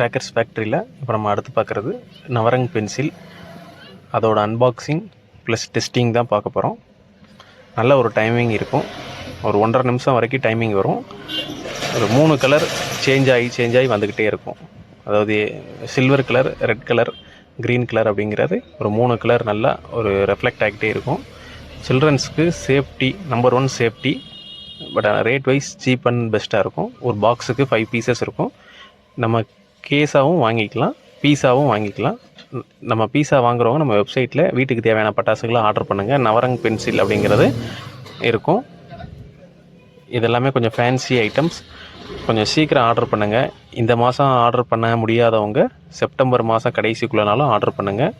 Crackers ஃபேக்ட்ரியில் இப்போ நம்ம அடுத்து பார்க்குறது நவரங் பென்சில். அதோட அன்பாக்சிங் ப்ளஸ் டெஸ்டிங் தான் பார்க்க போகிறோம். நல்ல ஒரு டைமிங் இருக்கும். ஒரு 1.5 நிமிஷம் வரைக்கும் டைமிங் வரும். ஒரு 3 கலர் சேஞ்ச் ஆகி வந்துக்கிட்டே இருக்கும். அதாவது silver colour, red colour, green colour அப்படிங்கிறது ஒரு 3 கலர் நல்லா ஒரு ரெஃப்ளெக்ட் ஆகிட்டே இருக்கும். சில்ட்ரன்ஸுக்கு safety, number 1 safety. But rate wise cheap and பெஸ்ட்டாக இருக்கும். ஒரு பாக்ஸுக்கு 5 பீசஸ் இருக்கும். நம்ம கேஸாகவும் வாங்கிக்கலாம், பீஸாவும் வாங்கிக்கலாம். நம்ம பீஸா வாங்குறவங்க நம்ம வெப்சைட்டில் வீட்டுக்கு தேவையான பட்டாசுகளை ஆர்டர் பண்ணுங்கள். நவரங் பென்சில் அப்படிங்கிறது இருக்கும். இதெல்லாமே கொஞ்சம் ஃபேன்சி ஐட்டம்ஸ். கொஞ்சம் சீக்கிரம் ஆர்டர் பண்ணுங்கள். இந்த மாதம் ஆர்டர் பண்ண முடியாதவங்க செப்டம்பர் மாதம் கடைசிக்குள்ளனாலும் ஆர்டர் பண்ணுங்கள்.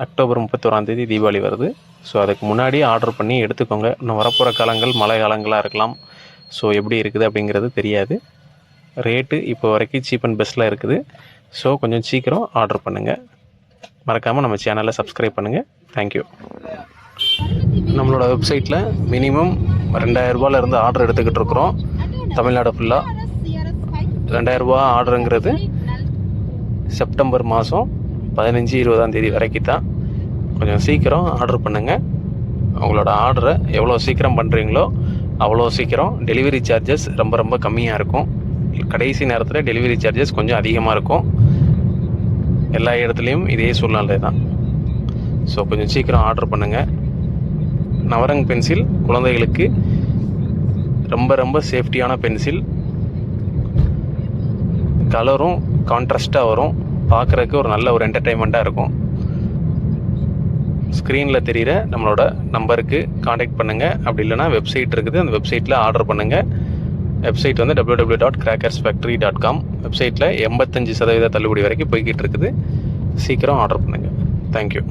அக்டோபர் 31 தீபாவளி வருது. ஸோ அதுக்கு முன்னாடி ஆர்டர் பண்ணி எடுத்துக்கோங்க. இன்னும் வரப்போகிற காலங்கள் மழை காலங்களாக இருக்கலாம். ஸோ எப்படி இருக்குது அப்படிங்கிறது தெரியாது. ரேட்டு இப்போ வரைக்கும் சீப் அண்ட் பெஸ்ட்டில் இருக்குது. ஸோ கொஞ்சம் சீக்கிரம் ஆர்டர் பண்ணுங்கள். மறக்காமல் நம்ம சேனலை சப்ஸ்கிரைப் பண்ணுங்கள். தேங்க்யூ. நம்மளோட வெப்சைட்டில் மினிமம் 2000 ரூபாயிலேருந்து ஆர்டர் எடுத்துக்கிட்டு இருக்கிறோம். தமிழ்நாடு ஃபுல்லாக 2000 ரூபா ஆர்டருங்கிறது செப்டம்பர் மாதம் 15-20 வரைக்கும் தான். கொஞ்சம் சீக்கிரம் ஆர்டர் பண்ணுங்கள். உங்களோட ஆர்டரை எவ்வளோ சீக்கிரம் பண்ணுறீங்களோ அவ்வளோ சீக்கிரம் டெலிவரி சார்ஜஸ் ரொம்ப கம்மியாக இருக்கும். கடைசி நேரத்தில் டெலிவரி சார்ஜஸ் கொஞ்சம் அதிகமாக இருக்கும். எல்லா இடத்துலையும் இதே சூழ்நிலை தான். ஸோ கொஞ்சம் சீக்கிரம் ஆர்டர் பண்ணுங்கள். நவரங் பென்சில் குழந்தைகளுக்கு ரொம்ப சேஃப்டியான பென்சில். கலரும் கான்ட்ராஸ்ட்டாக வரும். பார்க்குறதுக்கு ஒரு நல்ல ஒரு என்டர்டெயின்மெண்ட்டாக இருக்கும். ஸ்க்ரீனில் தெரிகிற நம்மளோட நம்பருக்கு காண்டாக்ட் பண்ணுங்கள். அப்படி இல்லைனா வெப்சைட் இருக்குது, அந்த வெப்சைட்டில் ஆர்டர் பண்ணுங்கள். வெப்சைட் வந்து www.crackersfactory.com. வெப்சைட்டில் 85% தள்ளுபடி வரைக்கும் போய்கிட்டு இருக்குது. சீக்கிரம் ஆர்டர் பண்ணுங்கள். தேங்க்யூ.